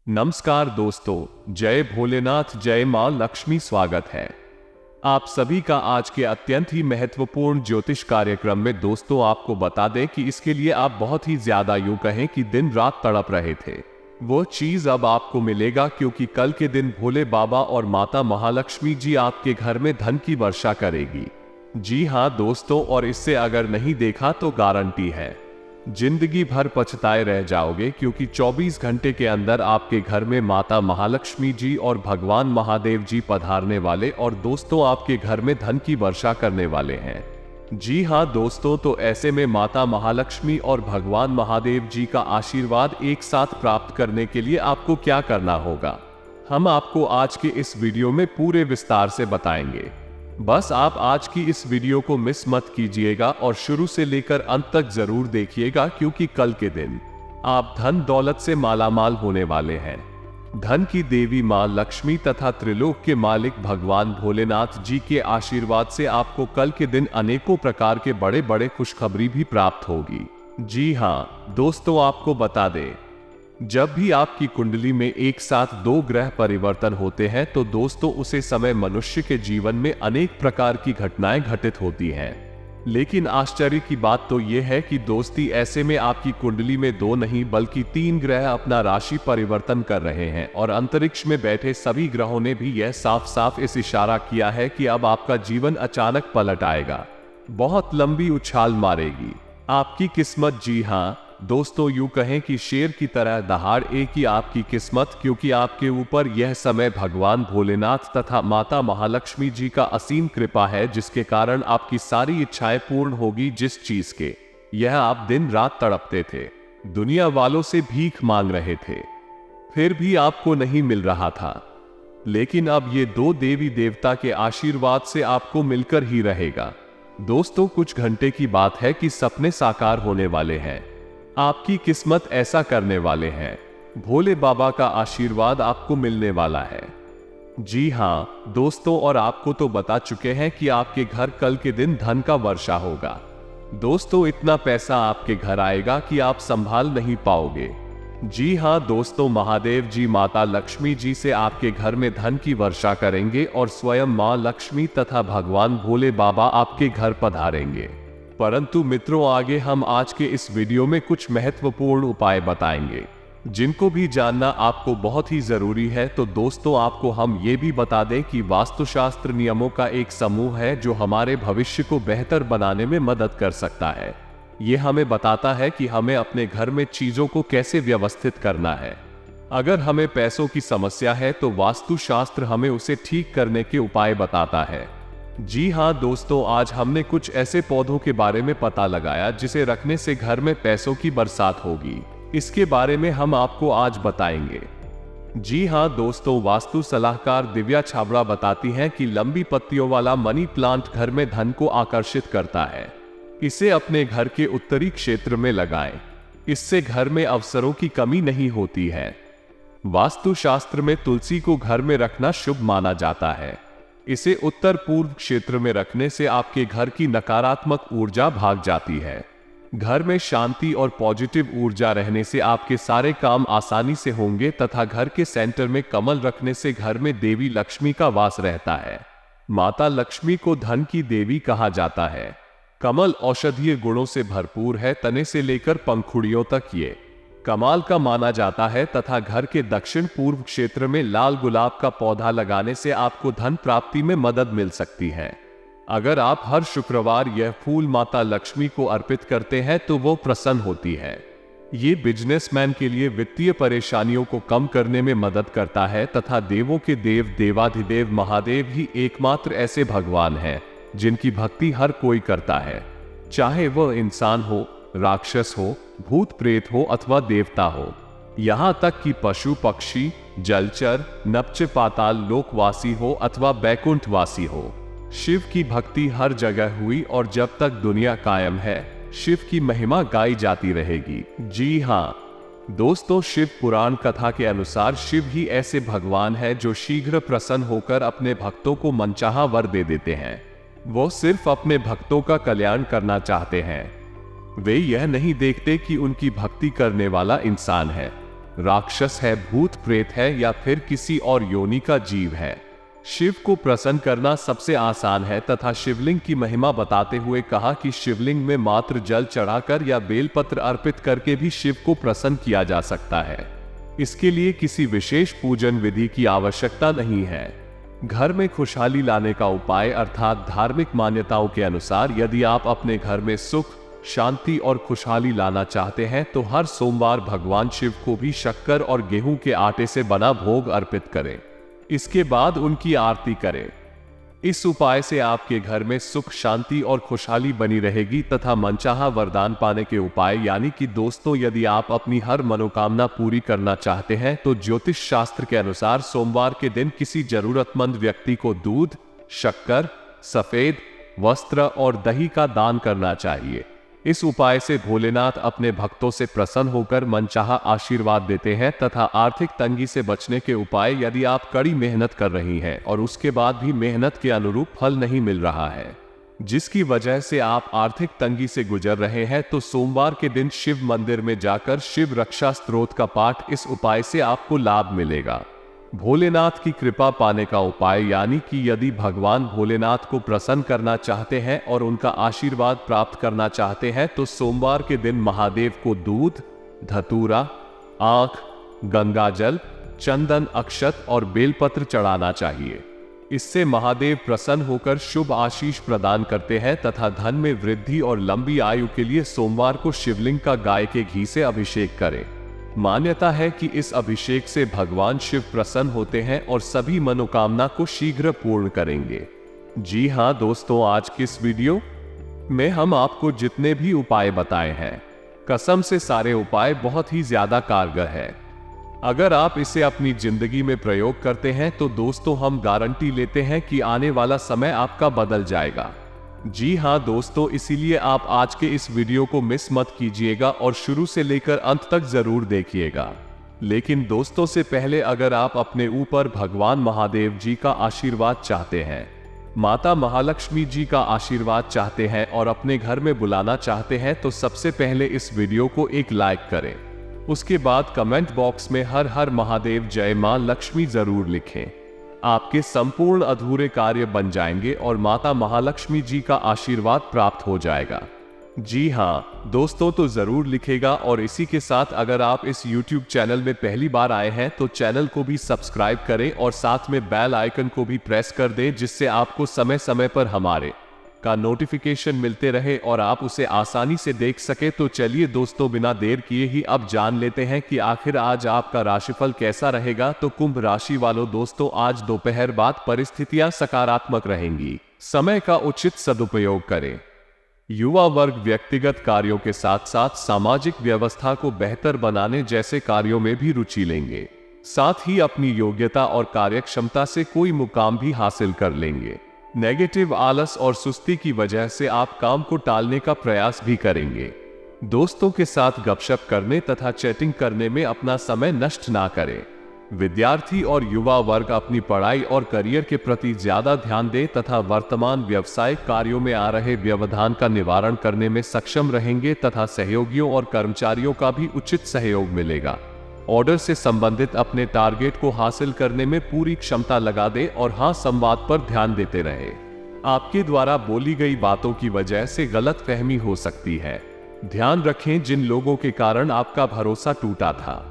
नमस्कार दोस्तों, जय भोलेनाथ, जय मां लक्ष्मी। स्वागत है आप सभी का आज के अत्यंत ही महत्वपूर्ण ज्योतिष कार्यक्रम में। दोस्तों, आपको बता दें कि इसके लिए आप बहुत ही ज्यादा यूं कहें कि दिन रात तड़प रहे थे, वो चीज अब आपको मिलेगा, क्योंकि कल के दिन भोले बाबा और माता महालक्ष्मी जी आपके घर में धन की वर्षा करेगी। जी हां दोस्तों, और इससे अगर नहीं देखा तो गारंटी है जिंदगी भर पछताए रह जाओगे, क्योंकि 24 घंटे के अंदर आपके घर में माता महालक्ष्मी जी और भगवान महादेव जी पधारने वाले और दोस्तों आपके घर में धन की वर्षा करने वाले हैं। जी हां दोस्तों, तो ऐसे में माता महालक्ष्मी और भगवान महादेव जी का आशीर्वाद एक साथ प्राप्त करने के लिए आपको क्या करना होगा, हम आपको आज के इस वीडियो में पूरे विस्तार से बताएंगे। बस आप आज की इस वीडियो को मिस मत कीजिएगा और शुरू से लेकर अंत तक जरूर देखिएगा, क्योंकि कल के दिन आप धन दौलत से मालामाल होने वाले हैं। धन की देवी मां लक्ष्मी तथा त्रिलोक के मालिक भगवान भोलेनाथ जी के आशीर्वाद से आपको कल के दिन अनेकों प्रकार के बड़े बड़े खुशखबरी भी प्राप्त होगी। जी हां दोस्तों, आपको बता दें, जब भी आपकी कुंडली में एक साथ दो ग्रह परिवर्तन होते हैं तो दोस्तों उसे समय मनुष्य के जीवन में अनेक प्रकार की घटनाएं घटित होती हैं। लेकिन आश्चर्य की बात तो यह है कि दोस्ती ऐसे में आपकी कुंडली में दो नहीं बल्कि 3 ग्रह अपना राशि परिवर्तन कर रहे हैं, और अंतरिक्ष में बैठे सभी ग्रहों ने भी यह साफ साफ इस इशारा किया है कि अब आपका जीवन अचानक पलट आएगा, बहुत लंबी उछाल मारेगी आपकी किस्मत। जी हां दोस्तों, यूं कहें कि शेर की तरह दहाड़ की आपकी किस्मत, क्योंकि आपके ऊपर यह समय भगवान भोलेनाथ तथा माता महालक्ष्मी जी का असीम कृपा है, जिसके कारण आपकी सारी इच्छाएं पूर्ण होगी। जिस चीज के यह आप दिन रात तड़पते थे, दुनिया वालों से भीख मांग रहे थे, फिर भी आपको नहीं मिल रहा था, लेकिन अब ये 2 देवी देवता के आशीर्वाद से आपको मिलकर ही रहेगा। दोस्तों, कुछ घंटे की बात है कि सपने साकार होने वाले हैं, आपकी किस्मत ऐसा करने वाले हैं, भोले बाबा का आशीर्वाद आपको मिलने वाला है। जी हां दोस्तों, और आपको तो बता चुके हैं कि आपके घर कल के दिन धन का वर्षा होगा। दोस्तों, इतना पैसा आपके घर आएगा कि आप संभाल नहीं पाओगे। जी हां दोस्तों, महादेव जी माता लक्ष्मी जी से आपके घर में धन की वर्षा करेंगे और स्वयं मां लक्ष्मी तथा भगवान भोले बाबा आपके घर पधारेंगे। परंतु मित्रों, आगे हम आज के इस वीडियो में कुछ महत्वपूर्ण उपाय बताएंगे, जिनको भी जानना आपको बहुत ही जरूरी है। तो दोस्तों, आपको हम ये भी बता दें कि वास्तुशास्त्र नियमों का एक समूह है जो हमारे भविष्य को बेहतर बनाने में मदद कर सकता है। ये हमें बताता है कि हमें अपने घर में चीजों को कैसे व्यवस्थित करना है। अगर हमें पैसों की समस्या है तो वास्तुशास्त्र हमें उसे ठीक करने के उपाय बताता है। जी हां दोस्तों, आज हमने कुछ ऐसे पौधों के बारे में पता लगाया जिसे रखने से घर में पैसों की बरसात होगी। इसके बारे में हम आपको आज बताएंगे। जी हां दोस्तों, वास्तु सलाहकार दिव्या छाबड़ा बताती हैं कि लंबी पत्तियों वाला मनी प्लांट घर में धन को आकर्षित करता है। इसे अपने घर के उत्तरी क्षेत्र में लगाएं, इससे घर में अवसरों की कमी नहीं होती है। वास्तुशास्त्र में तुलसी को घर में रखना शुभ माना जाता है। इसे उत्तर पूर्व क्षेत्र में रखने से आपके घर की नकारात्मक ऊर्जा भाग जाती है। घर में शांति और पॉजिटिव ऊर्जा रहने से आपके सारे काम आसानी से होंगे तथा घर के सेंटर में कमल रखने से घर में देवी लक्ष्मी का वास रहता है। माता लक्ष्मी को धन की देवी कहा जाता है। कमल औषधीय गुणों से भरपूर है, तने से लेकर पंखुड़ियों तक ये कमाल का माना जाता है, तथा घर के दक्षिण पूर्व क्षेत्र में लाल गुलाब का पौधा लगाने से आपको धन प्राप्ति में मदद मिल सकती है। अगर आप हर शुक्रवार यह फूल माता लक्ष्मी को अर्पित करते हैं तो वो प्रसन्न होती है। ये बिजनेसमैन के लिए वित्तीय परेशानियों को कम करने में मदद करता है, तथा देवों के देव देवाधिदेव महादेव ही एकमात्र ऐसे भगवान हैं जिनकी भक्ति हर कोई करता है, चाहे वह इंसान हो, राक्षस हो, भूत प्रेत हो अथवा देवता हो। यहां तक कि पशु पक्षी, जलचर, नप्च पाताल लोकवासी हो अथवा बैकुंठवासी हो, शिव की भक्ति हर जगह हुई और जब तक दुनिया कायम है शिव की महिमा गाई जाती रहेगी। जी हां दोस्तों, शिव पुराण कथा के अनुसार शिव ही ऐसे भगवान है जो शीघ्र प्रसन्न होकर अपने भक्तों को मनचाहा वर दे देते हैं। वो सिर्फ अपने भक्तों का कल्याण करना चाहते हैं, वे यह नहीं देखते कि उनकी भक्ति करने वाला इंसान है। राक्षस है, भूत प्रेत है या फिर किसी और योनि का जीव है। शिव को प्रसन्न करना सबसे आसान है तथा शिवलिंग की महिमा बताते हुए कहा कि शिवलिंग में मात्र जल चढ़ाकर या बेलपत्र अर्पित करके भी शिव को प्रसन्न किया जा सकता है। इसके लिए किसी विशेष पूजन विधि की आवश्यकता नहीं है। घर में खुशहाली लाने का उपाय अर्थात धार्मिक मान्यताओं के अनुसार यदि आप अपने घर में सुख, शांति और खुशहाली लाना चाहते हैं तो हर सोमवार भगवान शिव को भी शक्कर और गेहूं के आटे से बना भोग अर्पित करें। इसके बाद उनकी आरती करें। इस उपाय से आपके घर में सुख, शांति और खुशहाली बनी रहेगी तथा मनचाहा वरदान पाने के उपाय यानी कि दोस्तों, यदि आप अपनी हर मनोकामना पूरी करना चाहते हैं तो ज्योतिष शास्त्र के अनुसार सोमवार के दिन किसी जरूरतमंद व्यक्ति को दूध, शक्कर, सफेद वस्त्र और दही का दान करना चाहिए। इस उपाय से भोलेनाथ अपने भक्तों से प्रसन्न होकर मनचाहा आशीर्वाद देते हैं तथा आर्थिक तंगी से बचने के उपाय, यदि आप कड़ी मेहनत कर रही हैं और उसके बाद भी मेहनत के अनुरूप फल नहीं मिल रहा है, जिसकी वजह से आप आर्थिक तंगी से गुजर रहे हैं, तो सोमवार के दिन शिव मंदिर में जाकर शिव रक्षा स्तोत्र का पाठ, इस उपाय से आपको लाभ मिलेगा। भोलेनाथ की कृपा पाने का उपाय यानी कि यदि भगवान भोलेनाथ को प्रसन्न करना चाहते हैं और उनका आशीर्वाद प्राप्त करना चाहते हैं तो सोमवार के दिन महादेव को दूध, धतूरा, आंख, गंगाजल, चंदन, अक्षत और बेलपत्र चढ़ाना चाहिए। इससे महादेव प्रसन्न होकर शुभ आशीष प्रदान करते हैं तथा धन में वृद्धि और लंबी आयु के लिए सोमवार को शिवलिंग का गाय के घी से अभिषेक करें। मान्यता है कि इस अभिषेक से भगवान शिव प्रसन्न होते हैं और सभी मनोकामना को शीघ्र पूर्ण करेंगे। जी हाँ दोस्तों, आज की इस वीडियो में हम आपको जितने भी उपाय बताए हैं, कसम से सारे उपाय बहुत ही ज्यादा कारगर है। अगर आप इसे अपनी जिंदगी में प्रयोग करते हैं तो दोस्तों, हम गारंटी लेते हैं कि आने वाला समय आपका बदल जाएगा। जी हाँ दोस्तों, इसीलिए आप आज के इस वीडियो को मिस मत कीजिएगा और शुरू से लेकर अंत तक जरूर देखिएगा। लेकिन दोस्तों, से पहले अगर आप अपने ऊपर भगवान महादेव जी का आशीर्वाद चाहते हैं, माता महालक्ष्मी जी का आशीर्वाद चाहते हैं और अपने घर में बुलाना चाहते हैं तो सबसे पहले इस वीडियो को एक लाइक करें। उसके बाद कमेंट बॉक्स में हर हर महादेव जय मां लक्ष्मी जरूर लिखें। आपके संपूर्ण अधूरे कार्य बन जाएंगे और माता महालक्ष्मी जी का आशीर्वाद प्राप्त हो जाएगा। जी हाँ दोस्तों, तो जरूर लिखेगा। और इसी के साथ अगर आप इस YouTube चैनल में पहली बार आए हैं तो चैनल को भी सब्सक्राइब करें और साथ में बेल आइकन को भी प्रेस कर दें, जिससे आपको समय समय पर हमारे का नोटिफिकेशन मिलते रहे और आप उसे आसानी से देख सके। तो चलिए दोस्तों, बिना देर किए ही अब जान लेते हैं कि आखिर आज आपका राशिफल कैसा रहेगा। तो कुंभ राशि वालों दोस्तों, आज दोपहर बाद परिस्थितियां सकारात्मक रहेंगी। समय का उचित सदुपयोग करें। युवा वर्ग व्यक्तिगत कार्यों के साथ साथ सामाजिक व्यवस्था को बेहतर बनाने जैसे कार्यों में भी रुचि लेंगे। साथ ही अपनी योग्यता और कार्यक्षमता से कोई मुकाम भी हासिल कर लेंगे। नेगेटिव आलस और सुस्ती की वजह से आप काम को टालने का प्रयास भी करेंगे। दोस्तों के साथ गपशप करने तथा चैटिंग करने में अपना समय नष्ट ना करें। विद्यार्थी और युवा वर्ग अपनी पढ़ाई और करियर के प्रति ज्यादा ध्यान दें तथा वर्तमान व्यावसायिक कार्यों में आ रहे व्यवधान का निवारण करने में सक्षम रहेंगे तथा सहयोगियों और कर्मचारियों का भी उचित सहयोग मिलेगा। ऑर्डर से संबंधित अपने टारगेट को हासिल करने में पूरी क्षमता लगा दें और हाँ, संवाद पर ध्यान देते रहे। आपके द्वारा बोली गई बातों की वजह से गलतफहमी हो सकती है। ध्यान रखें, जिन लोगों के कारण आपका भरोसा टूटा था,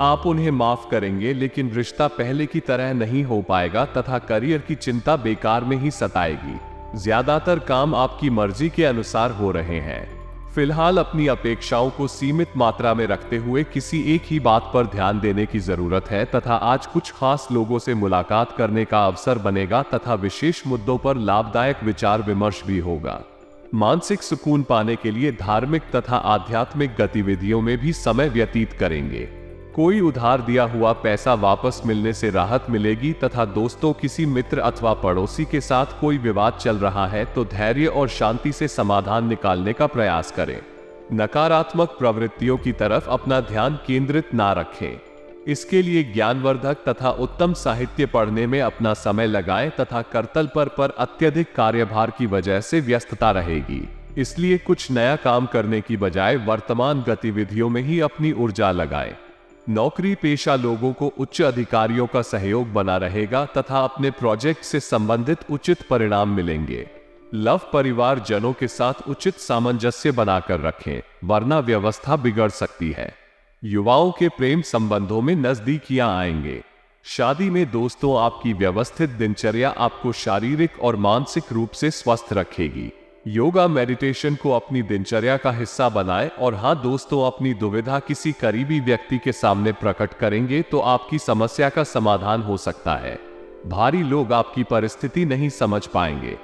आप उन्हें माफ करेंगे, लेकिन रिश्ता पहले की तरह नहीं हो पाएगा तथा करियर की चिंता बेकार में ही सताएगी। ज्यादातर काम आपकी मर्जी के अनुसार हो रहे हैं। फिलहाल अपनी अपेक्षाओं को सीमित मात्रा में रखते हुए किसी एक ही बात पर ध्यान देने की जरूरत है तथा आज कुछ खास लोगों से मुलाकात करने का अवसर बनेगा तथा विशेष मुद्दों पर लाभदायक विचार विमर्श भी होगा। मानसिक सुकून पाने के लिए धार्मिक तथा आध्यात्मिक गतिविधियों में भी समय व्यतीत करेंगे। कोई उधार दिया हुआ पैसा वापस मिलने से राहत मिलेगी तथा दोस्तों, किसी मित्र अथवा पड़ोसी के साथ कोई विवाद चल रहा है तो धैर्य और शांति से समाधान निकालने का प्रयास करें। नकारात्मक प्रवृत्तियों की तरफ अपना ध्यान केंद्रित ना रखें। इसके लिए ज्ञानवर्धक तथा उत्तम साहित्य पढ़ने में अपना समय लगाएं तथा करतल पर अत्यधिक कार्यभार की वजह से व्यस्तता रहेगी। इसलिए कुछ नया काम करने की बजाय वर्तमान गतिविधियों में ही अपनी ऊर्जा लगाएं। नौकरी पेशा लोगों को उच्च अधिकारियों का सहयोग बना रहेगा तथा अपने प्रोजेक्ट से संबंधित उचित परिणाम मिलेंगे। लव परिवार जनों के साथ उचित सामंजस्य बनाकर रखें, वरना व्यवस्था बिगड़ सकती है। युवाओं के प्रेम संबंधों में नजदीकियां आएंगे। शादी में दोस्तों, आपकी व्यवस्थित दिनचर्या आपको शारीरिक और मानसिक रूप से स्वस्थ रखेगी। योगा मेडिटेशन को अपनी दिनचर्या का हिस्सा बनाएं और हाँ दोस्तों, अपनी दुविधा किसी करीबी व्यक्ति के सामने प्रकट करेंगे तो आपकी समस्या का समाधान हो सकता है। भारी लोग आपकी परिस्थिति नहीं समझ पाएंगे।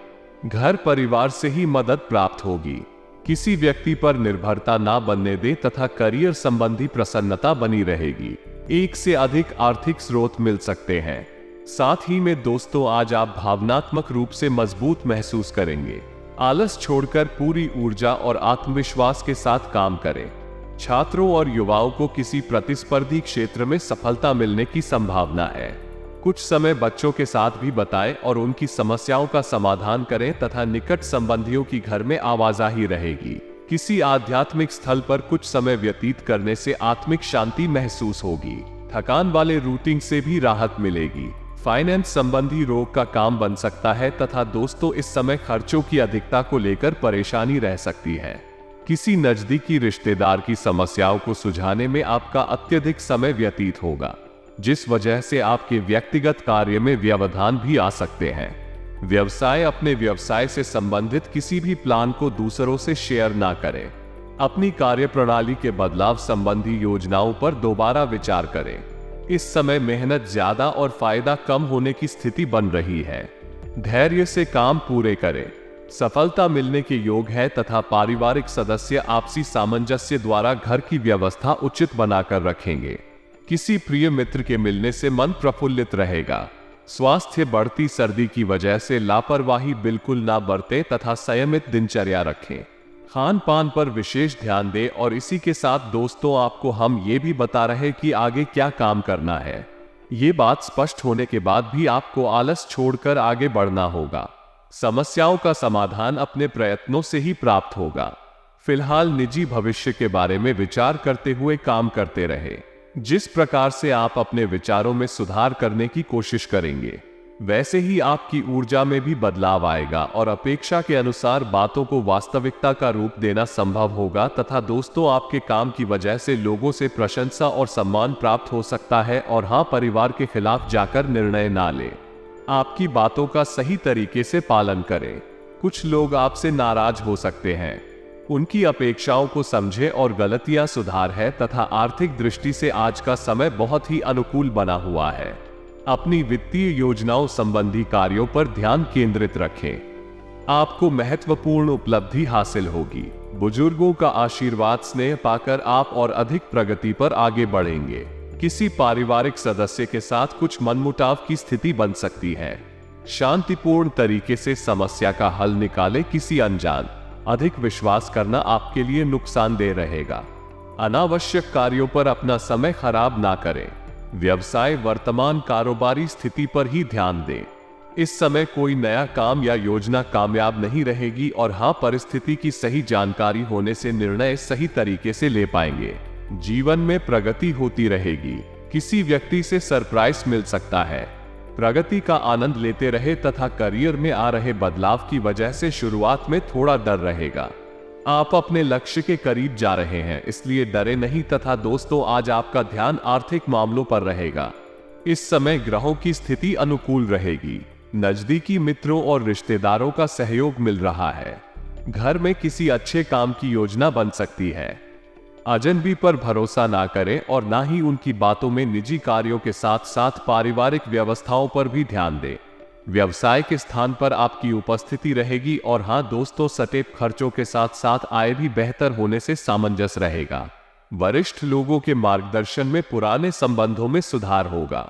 घर परिवार से ही मदद प्राप्त होगी। किसी व्यक्ति पर निर्भरता ना बनने दें तथा करियर संबंधी प्रसन्नता बनी रहेगी। एक से अधिक आर्थिक स्रोत मिल सकते हैं। साथ ही में दोस्तों, आज आप भावनात्मक रूप से मजबूत महसूस करेंगे। आलस छोड़कर पूरी ऊर्जा और आत्मविश्वास के साथ काम करें। छात्रों और युवाओं को किसी प्रतिस्पर्धी क्षेत्र में सफलता मिलने की संभावना है। कुछ समय बच्चों के साथ भी बिताएं और उनकी समस्याओं का समाधान करें तथा निकट संबंधियों की घर में आवाजाही रहेगी। किसी आध्यात्मिक स्थल पर कुछ समय व्यतीत करने से आत्मिक शांति महसूस होगी। थकान वाले रूटीन से भी राहत मिलेगी। फाइनेंस संबंधी रोग का काम बन सकता है तथा दोस्तों, इस समय खर्चों की अधिकता को लेकर परेशानी रह सकती है। किसी नजदीकी रिश्तेदार की समस्याओं को सुलझाने में आपका अत्यधिक समय व्यतीत होगा, जिस वजह से आपके व्यक्तिगत कार्य में व्यवधान भी आ सकते हैं। व्यवसाय, अपने व्यवसाय से संबंधित किसी भी प्लान को दूसरों से शेयर ना करें। अपनी कार्यप्रणाली के बदलाव संबंधी योजनाओं पर दोबारा विचार करें। इस समय मेहनत ज्यादा और फायदा कम होने की स्थिति बन रही है। धैर्य से काम पूरे करें। सफलता मिलने के योग है तथा पारिवारिक सदस्य आपसी सामंजस्य द्वारा घर की व्यवस्था उचित बनाकर रखेंगे। किसी प्रिय मित्र के मिलने से मन प्रफुल्लित रहेगा। स्वास्थ्य, बढ़ती सर्दी की वजह से लापरवाही बिल्कुल ना बरतें तथा संयमित दिनचर्या रखें। खान पान पर विशेष ध्यान दें और इसी के साथ दोस्तों, आपको हम ये भी बता रहे कि आगे क्या काम करना है। ये बात स्पष्ट होने के बाद भी आपको आलस छोड़कर आगे बढ़ना होगा। समस्याओं का समाधान अपने प्रयत्नों से ही प्राप्त होगा। फिलहाल निजी भविष्य के बारे में विचार करते हुए काम करते रहे। जिस प्रकार से आप अपने विचारों में सुधार करने की कोशिश करेंगे, वैसे ही आपकी ऊर्जा में भी बदलाव आएगा और अपेक्षा के अनुसार बातों को वास्तविकता का रूप देना संभव होगा तथा दोस्तों, आपके काम की वजह से लोगों से प्रशंसा और सम्मान प्राप्त हो सकता है। और हाँ, परिवार के खिलाफ जाकर निर्णय ना लें। आपकी बातों का सही तरीके से पालन करें। कुछ लोग आपसे नाराज हो सकते हैं। उनकी अपेक्षाओं को समझें और गलतियां सुधार है तथा आर्थिक दृष्टि से आज का समय बहुत ही अनुकूल बना हुआ है। अपनी वित्तीय योजनाओं संबंधी कार्यों पर ध्यान केंद्रित रखें। आपको महत्वपूर्ण उपलब्धि हासिल होगी। बुजुर्गों का आशीर्वाद, स्नेह पाकर आप और अधिक प्रगति पर आगे बढ़ेंगे। किसी पारिवारिक सदस्य के साथ कुछ मनमुटाव की स्थिति बन सकती है। शांतिपूर्ण तरीके से समस्या का हल निकालें। किसी अनजान अधिक विश्वास करना आपके लिए नुकसानदेह रहेगा। अनावश्यक कार्यों पर अपना समय खराब ना करें। व्यवसाय, वर्तमान कारोबारी स्थिति पर ही ध्यान दें। इस समय कोई नया काम या योजना कामयाब नहीं रहेगी और हाँ, परिस्थिति की सही जानकारी होने से निर्णय सही तरीके से ले पाएंगे। जीवन में प्रगति होती रहेगी। किसी व्यक्ति से सरप्राइज मिल सकता है। प्रगति का आनंद लेते रहे तथा करियर में आ रहे बदलाव की वजह से शुरुआत में थोड़ा डर रहेगा। आप अपने लक्ष्य के करीब जा रहे हैं, इसलिए डरे नहीं तथा दोस्तों, आज आपका ध्यान आर्थिक मामलों पर रहेगा। इस समय ग्रहों की स्थिति अनुकूल रहेगी। नजदीकी मित्रों और रिश्तेदारों का सहयोग मिल रहा है। घर में किसी अच्छे काम की योजना बन सकती है। अजनबी पर भरोसा ना करें और ना ही उनकी बातों में। निजी कार्यों के साथ साथ पारिवारिक व्यवस्थाओं पर भी ध्यान दें। व्यवसाय के स्थान पर आपकी उपस्थिति रहेगी और हाँ दोस्तों, सटीक खर्चों के साथ साथ आय भी बेहतर होने से सामंजस्य रहेगा। वरिष्ठ लोगों के मार्गदर्शन में पुराने संबंधों में सुधार होगा।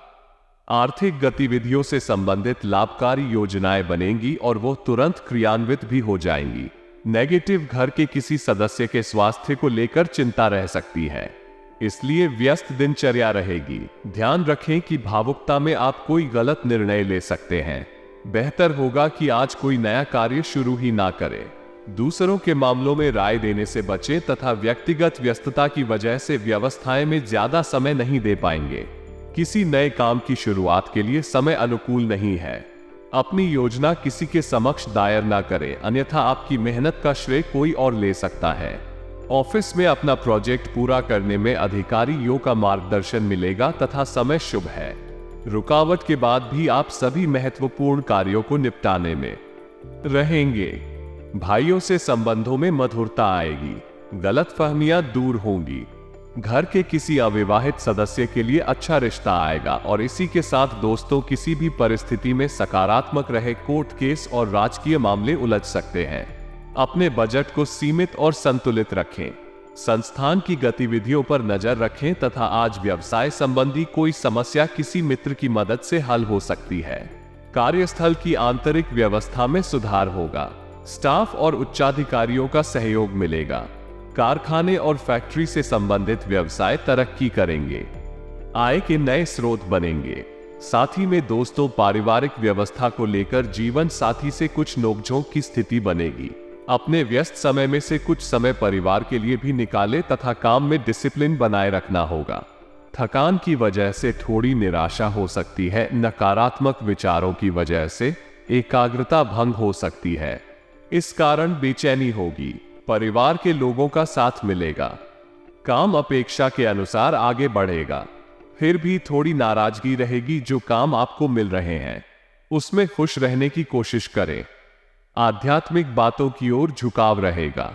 आर्थिक गतिविधियों से संबंधित लाभकारी योजनाएं बनेंगी और वो तुरंत क्रियान्वित भी हो जाएंगी। नेगेटिव, घर के किसी सदस्य के स्वास्थ्य को लेकर चिंता रह सकती है, इसलिए व्यस्त दिनचर्या रहेगी। ध्यान रखें कि भावुकता में आप कोई गलत निर्णय ले सकते हैं। बेहतर होगा कि आज कोई नया कार्य शुरू ही ना करें। दूसरों के मामलों में राय देने से बचें तथा व्यक्तिगत व्यस्तता की वजह से व्यवस्थाएं में ज्यादा समय नहीं दे पाएंगे। किसी नए काम की शुरुआत के लिए समय अनुकूल नहीं है। अपनी योजना किसी के समक्ष दायर ना करें, अन्यथा आपकी मेहनत का श्रेय कोई और ले सकता है। ऑफिस में अपना प्रोजेक्ट पूरा करने में अधिकारियों का मार्गदर्शन मिलेगा तथा समय शुभ है। रुकावट के बाद भी आप सभी महत्वपूर्ण कार्यों को निपटाने में रहेंगे। भाइयों से संबंधों में मधुरता आएगी, गलतफहमियां दूर होंगी। घर के किसी अविवाहित सदस्य के लिए अच्छा रिश्ता आएगा और इसी के साथ दोस्तों किसी भी परिस्थिति में सकारात्मक रहे। कोर्ट केस और राजकीय मामले उलझ सकते हैं। अपने बजट को सीमित और संतुलित रखें। संस्थान की गतिविधियों पर नजर रखें तथा आज व्यवसाय संबंधी कोई समस्या किसी मित्र की मदद से हल हो सकती है। कार्यस्थल की आंतरिक व्यवस्था में सुधार होगा। स्टाफ और उच्चाधिकारियों का सहयोग मिलेगा। कारखाने और फैक्ट्री से संबंधित व्यवसाय तरक्की करेंगे। आय के नए स्रोत बनेंगे। साथ ही में दोस्तों, पारिवारिक व्यवस्था को लेकर जीवन साथी से कुछ नोकझोंक की स्थिति बनेगी। अपने व्यस्त समय में से कुछ समय परिवार के लिए भी निकालें तथा काम में डिसिप्लिन बनाए रखना होगा। थकान की वजह से थोड़ी निराशा हो सकती है। नकारात्मक विचारों की वजह से एकाग्रता भंग हो सकती है। इस कारण बेचैनी होगी। परिवार के लोगों का साथ मिलेगा। काम अपेक्षा के अनुसार आगे बढ़ेगा। फिर भी थोड़ी नाराजगी रहेगी। जो काम आपको मिल रहे हैं उसमें खुश रहने की कोशिश करें। आध्यात्मिक बातों की ओर झुकाव रहेगा।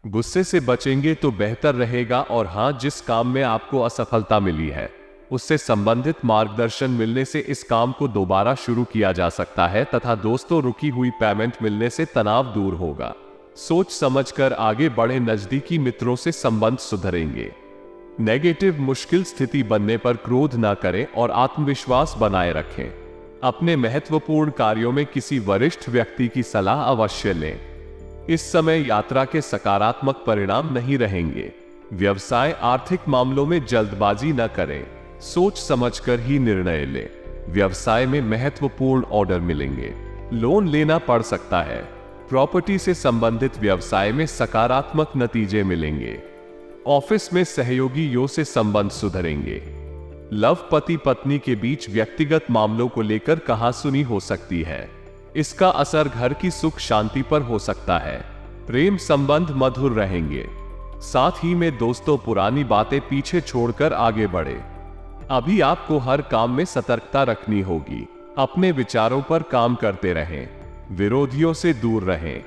गुस्से से बचेंगे तो बेहतर रहेगा। और हां, जिस काम में आपको असफलता मिली है उससे संबंधित मार्गदर्शन मिलने से इस काम को दोबारा शुरू किया जा सकता है तथा दोस्तों, रुकी हुई पेमेंट मिलने से तनाव दूर होगा। सोच समझकर आगे बढ़े। नजदीकी मित्रों से संबंध सुधरेंगे। नेगेटिव मुश्किल स्थिति बनने पर क्रोध ना करें और आत्मविश्वास बनाए रखें। अपने महत्वपूर्ण कार्यों में किसी वरिष्ठ व्यक्ति की सलाह अवश्य लें। इस समय यात्रा के सकारात्मक परिणाम नहीं रहेंगे। व्यवसाय आर्थिक मामलों में जल्दबाजी न करें। सोच समझकर ही निर्णय लें। व्यवसाय में महत्वपूर्ण ऑर्डर मिलेंगे। लोन लेना पड़ सकता है। प्रॉपर्टी से संबंधित व्यवसाय में सकारात्मक नतीजे मिलेंगे। ऑफिस में सहयोगियों से संबंध सुधरेंगे। लव पति पत्नी के बीच व्यक्तिगत मामलों को लेकर कहासुनी हो सकती है। इसका असर घर की सुख शांति पर हो सकता है। प्रेम संबंध मधुर रहेंगे। साथ ही में दोस्तों, पुरानी बातें पीछे छोड़कर आगे बढ़े। अभी आपको हर काम में सतर्कता रखनी होगी। अपने विचारों पर काम करते रहें। विरोधियों से दूर रहें।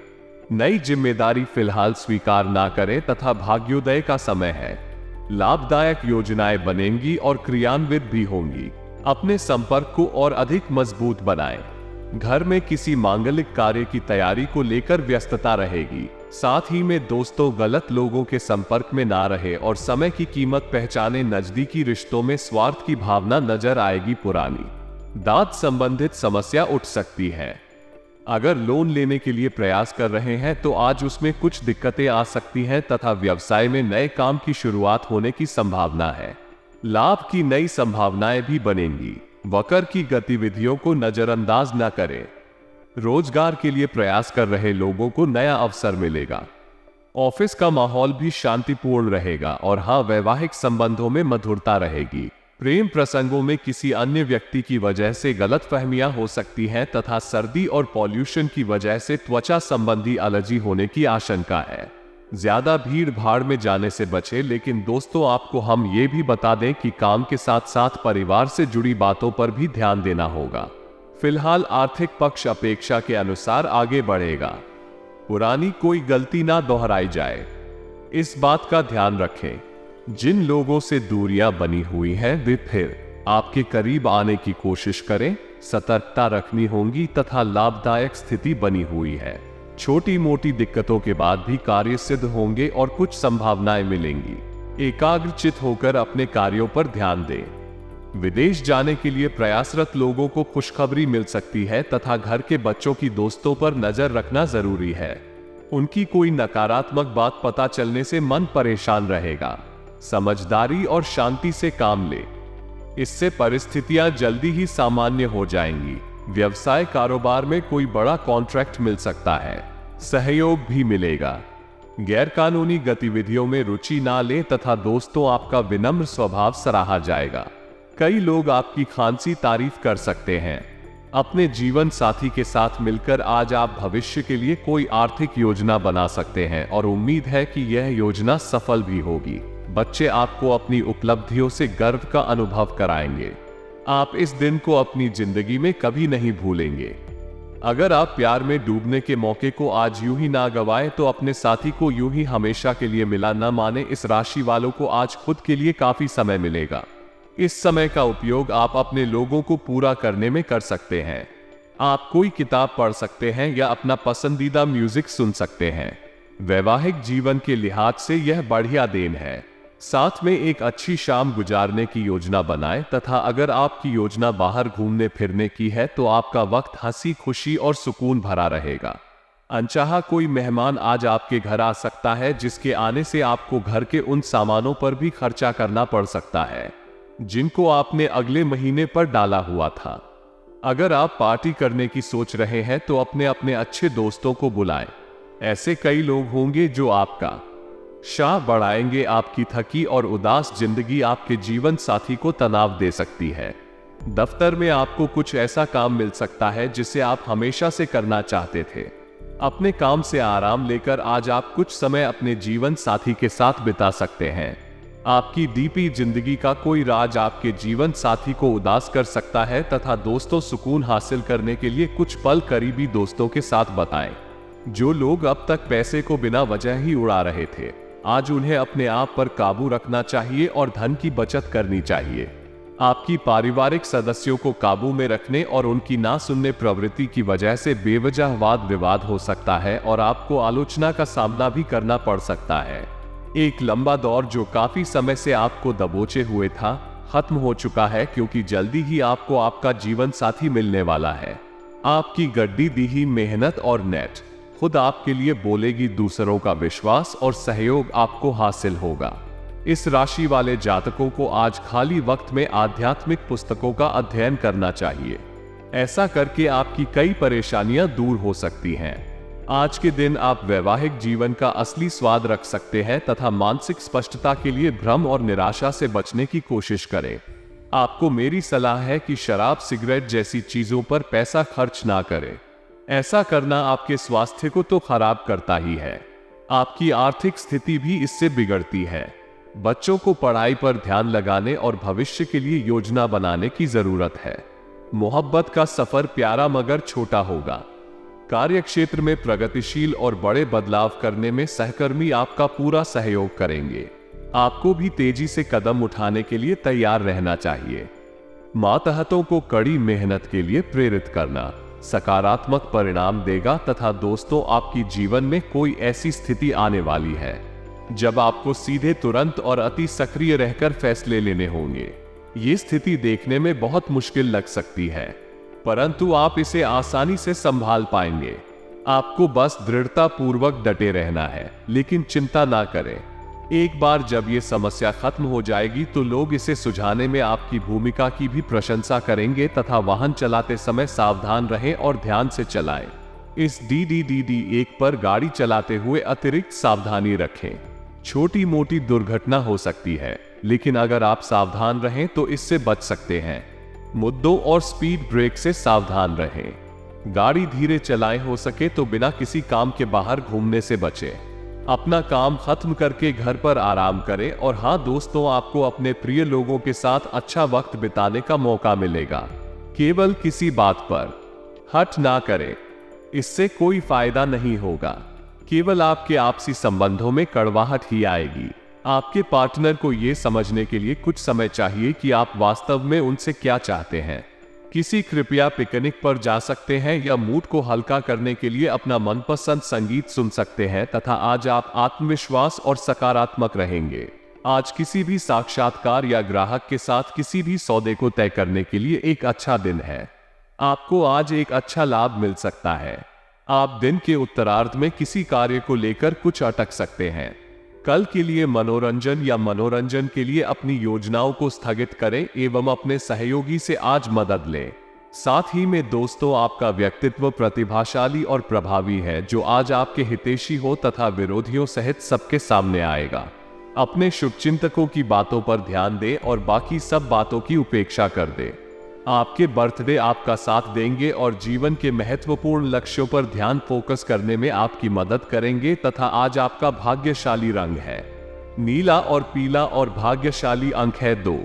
नई जिम्मेदारी फिलहाल स्वीकार ना करें तथा भाग्योदय का समय है। लाभदायक योजनाएं बनेंगी और क्रियान्वित भी होंगी। अपने संपर्क को और अधिक मजबूत बनाएं। घर में किसी मांगलिक कार्य की तैयारी को लेकर व्यस्तता रहेगी। साथ ही में दोस्तों, गलत लोगों के संपर्क में ना रहे और समय की कीमत पहचाने। नजदीकी रिश्तों में स्वार्थ की भावना नजर आएगी। पुरानी दांत संबंधित समस्या उठ सकती है। अगर लोन लेने के लिए प्रयास कर रहे हैं तो आज उसमें कुछ दिक्कतें आ सकती हैं तथा व्यवसाय में नए काम की शुरुआत होने की संभावना है। लाभ की नई संभावनाएं भी बनेंगी। वक्र की गतिविधियों को नजरअंदाज न करें। रोजगार के लिए प्रयास कर रहे लोगों को नया अवसर मिलेगा। ऑफिस का माहौल भी शांतिपूर्ण रहेगा। और हां, वैवाहिक संबंधों में मधुरता रहेगी। प्रेम प्रसंगों में किसी अन्य व्यक्ति की वजह से गलतफहमियां हो सकती हैं तथा सर्दी और पॉल्यूशन की वजह से त्वचा संबंधी एलर्जी होने की आशंका है। ज्यादा भीड़ भाड़ में जाने से बचें। लेकिन दोस्तों, आपको हम ये भी बता दें कि काम के साथ साथ परिवार से जुड़ी बातों पर भी ध्यान देना होगा। फिलहाल आर्थिक पक्ष अपेक्षा के अनुसार आगे बढ़ेगा। पुरानी कोई गलती ना दोहराई जाए, इस बात का ध्यान रखें। जिन लोगों से दूरियां बनी हुई हैं वे फिर आपके करीब आने की कोशिश करें। सतर्कता रखनी होगी तथा लाभदायक स्थिति बनी हुई है। छोटी मोटी दिक्कतों के बाद भी कार्य सिद्ध होंगे और कुछ संभावनाएं मिलेंगी। एकाग्रचित होकर अपने कार्यों पर ध्यान दें। विदेश जाने के लिए प्रयासरत लोगों को खुशखबरी मिल सकती है तथा घर के बच्चों की दोस्तों पर नजर रखना जरूरी है। उनकी कोई नकारात्मक बात पता चलने से मन परेशान रहेगा। समझदारी और शांति से काम ले, इससे परिस्थितियां जल्दी ही सामान्य हो जाएंगी। व्यवसाय कारोबार में कोई बड़ा कॉन्ट्रैक्ट मिल सकता है। सहयोग भी मिलेगा। गैरकानूनी गतिविधियों में रुचि ना लें तथा दोस्तों आपका विनम्र स्वभाव सराहा जाएगा। कई लोग आपकी खानसी तारीफ कर सकते हैं। अपने जीवन साथी के साथ मिलकर आज आप भविष्य के लिए कोई आर्थिक योजना बना सकते हैं और उम्मीद है कि यह योजना सफल भी होगी। बच्चे आपको अपनी उपलब्धियों से गर्व का अनुभव कराएंगे। आप इस दिन को अपनी जिंदगी में कभी नहीं भूलेंगे। अगर आप प्यार में डूबने के मौके को आज यूं ही ना गवाएं तो अपने साथी को यूं ही हमेशा के लिए मिला न माने। इस राशि वालों को आज खुद के लिए काफी समय मिलेगा। इस समय का उपयोग आप अपने लोगों को पूरा करने में कर सकते हैं। आप कोई किताब पढ़ सकते हैं या अपना पसंदीदा म्यूजिक सुन सकते हैं। वैवाहिक जीवन के लिहाज से यह बढ़िया दिन है। साथ में एक अच्छी शाम गुजारने की योजना बनाएं तथा अगर आपकी योजना बाहर घूमने फिरने की है तो आपका वक्त हंसी खुशी और सुकून भरा रहेगा। अनचाहा कोई मेहमान आज आपके घर आ सकता है जिसके आने से आपको घर के उन सामानों पर भी खर्चा करना पड़ सकता है जिनको आपने अगले महीने पर डाला हुआ था। अगर आप पार्टी करने की सोच रहे हैं तो अपने अपने अच्छे दोस्तों को बुलाएं। ऐसे कई लोग होंगे जो आपका शाह बढ़ाएंगे। आपकी थकी और उदास जिंदगी आपके जीवन साथी को तनाव दे सकती है। दफ्तर में आपको कुछ ऐसा काम मिल सकता है जिसे आप हमेशा से करना चाहते थे। अपने काम से आराम लेकर आज आप कुछ समय अपने जीवन साथी के साथ बिता सकते हैं। आपकी दीपी जिंदगी का कोई राज आपके जीवन साथी को उदास कर सकता है तथा दोस्तों सुकून हासिल करने के लिए कुछ पल करीबी दोस्तों के साथ बताएं। जो लोग अब तक पैसे को बिना वजह ही उड़ा रहे थे, आज उन्हें अपने आप पर काबू रखना चाहिए और धन की बचत करनी चाहिए। आपकी पारिवारिक सदस्यों को काबू में रखने और उनकी ना सुनने प्रवृत्ति की वजह से बेवजह वाद विवाद हो सकता है और आपको आलोचना का सामना भी करना पड़ सकता है। एक लंबा दौर जो काफी समय से आपको दबोचे हुए था, खत्म हो चुका है क्योंकि जल्दी ही आपको आपका जीवन साथी मिलने वाला है। आपकी गड्डी दी ही मेहनत और नेट खुद आपके लिए बोलेगी। दूसरों का विश्वास और सहयोग आपको हासिल होगा। इस राशि वाले जातकों को आज खाली वक्त में आध्यात्मिक पुस्तकों का अध्ययन करना चाहिए। ऐसा करके आपकी कई परेशानियां दूर हो सकती हैं। आज के दिन आप वैवाहिक जीवन का असली स्वाद रख सकते हैं तथा मानसिक स्पष्टता के लिए भ्रम और निराशा से बचने की कोशिश करें। आपको मेरी सलाह है कि शराब सिगरेट जैसी चीजों पर पैसा खर्च ना करें। ऐसा करना आपके स्वास्थ्य को तो खराब करता ही है, आपकी आर्थिक स्थिति भी इससे बिगड़ती है। बच्चों को पढ़ाई पर ध्यान लगाने और भविष्य के लिए योजना बनाने की जरूरत है। मोहब्बत का सफर प्यारा मगर छोटा होगा। कार्यक्षेत्र में प्रगतिशील और बड़े बदलाव करने में सहकर्मी आपका पूरा सहयोग करेंगे। आपको भी तेजी से कदम उठाने के लिए तैयार रहना चाहिए। मातहतों को कड़ी मेहनत के लिए प्रेरित करना सकारात्मक परिणाम देगा तथा दोस्तों आपकी जीवन में कोई ऐसी स्थिति आने वाली है जब आपको सीधे तुरंत और अति सक्रिय रहकर फैसले लेने होंगे। ये स्थिति देखने में बहुत मुश्किल लग सकती है परंतु आप इसे आसानी से संभाल पाएंगे। आपको बस दृढ़ता पूर्वक डटे रहना है, लेकिन चिंता ना करें। एक बार जब ये समस्या खत्म हो जाएगी तो लोग इसे सुलझाने में आपकी भूमिका की भी प्रशंसा करेंगे तथा वाहन चलाते समय सावधान रहें और ध्यान से चलाएं। इस DDDD1 पर गाड़ी चलाते हुए अतिरिक्त सावधानी रखें। छोटी मोटी दुर्घटना हो सकती है, लेकिन अगर आप सावधान रहें तो इससे बच सकते हैं। मुद्दों और स्पीड ब्रेक से सावधान रहें। गाड़ी धीरे चलाएं, हो सके तो बिना किसी काम के बाहर घूमने से बचें। अपना काम खत्म करके घर पर आराम करें। और हाँ दोस्तों, आपको अपने प्रिय लोगों के साथ अच्छा वक्त बिताने का मौका मिलेगा। केवल किसी बात पर हट ना करें, इससे कोई फायदा नहीं होगा। केवल आपके आपसी संबंधों में कड़वाहट ही आएगी। आपके पार्टनर को यह समझने के लिए कुछ समय चाहिए कि आप वास्तव में उनसे क्या चाहते हैं। किसी कृपया पिकनिक पर जा सकते हैं या मूड को हल्का करने के लिए अपना मनपसंद संगीत सुन सकते हैं तथा आज आप आत्मविश्वास और सकारात्मक रहेंगे। आज किसी भी साक्षात्कार या ग्राहक के साथ किसी भी सौदे को तय करने के लिए एक अच्छा दिन है। आपको आज एक अच्छा लाभ मिल सकता है। आप दिन के उत्तरार्ध में किसी कार्य को लेकर कुछ अटक सकते हैं। कल के लिए मनोरंजन या मनोरंजन के लिए अपनी योजनाओं को स्थगित करें एवं अपने सहयोगी से आज मदद लें। साथ ही में दोस्तों, आपका व्यक्तित्व प्रतिभाशाली और प्रभावी है, जो आज आपके हितैषी हो तथा विरोधियों सहित सबके सामने आएगा। अपने शुभचिंतकों की बातों पर ध्यान दें और बाकी सब बातों की उपेक्षा कर दें। आपके बर्थडे आपका साथ देंगे और जीवन के महत्वपूर्ण लक्ष्यों पर ध्यान फोकस करने में आपकी मदद करेंगे तथा आज आपका भाग्यशाली रंग है नीला और पीला और भाग्यशाली अंक है 2।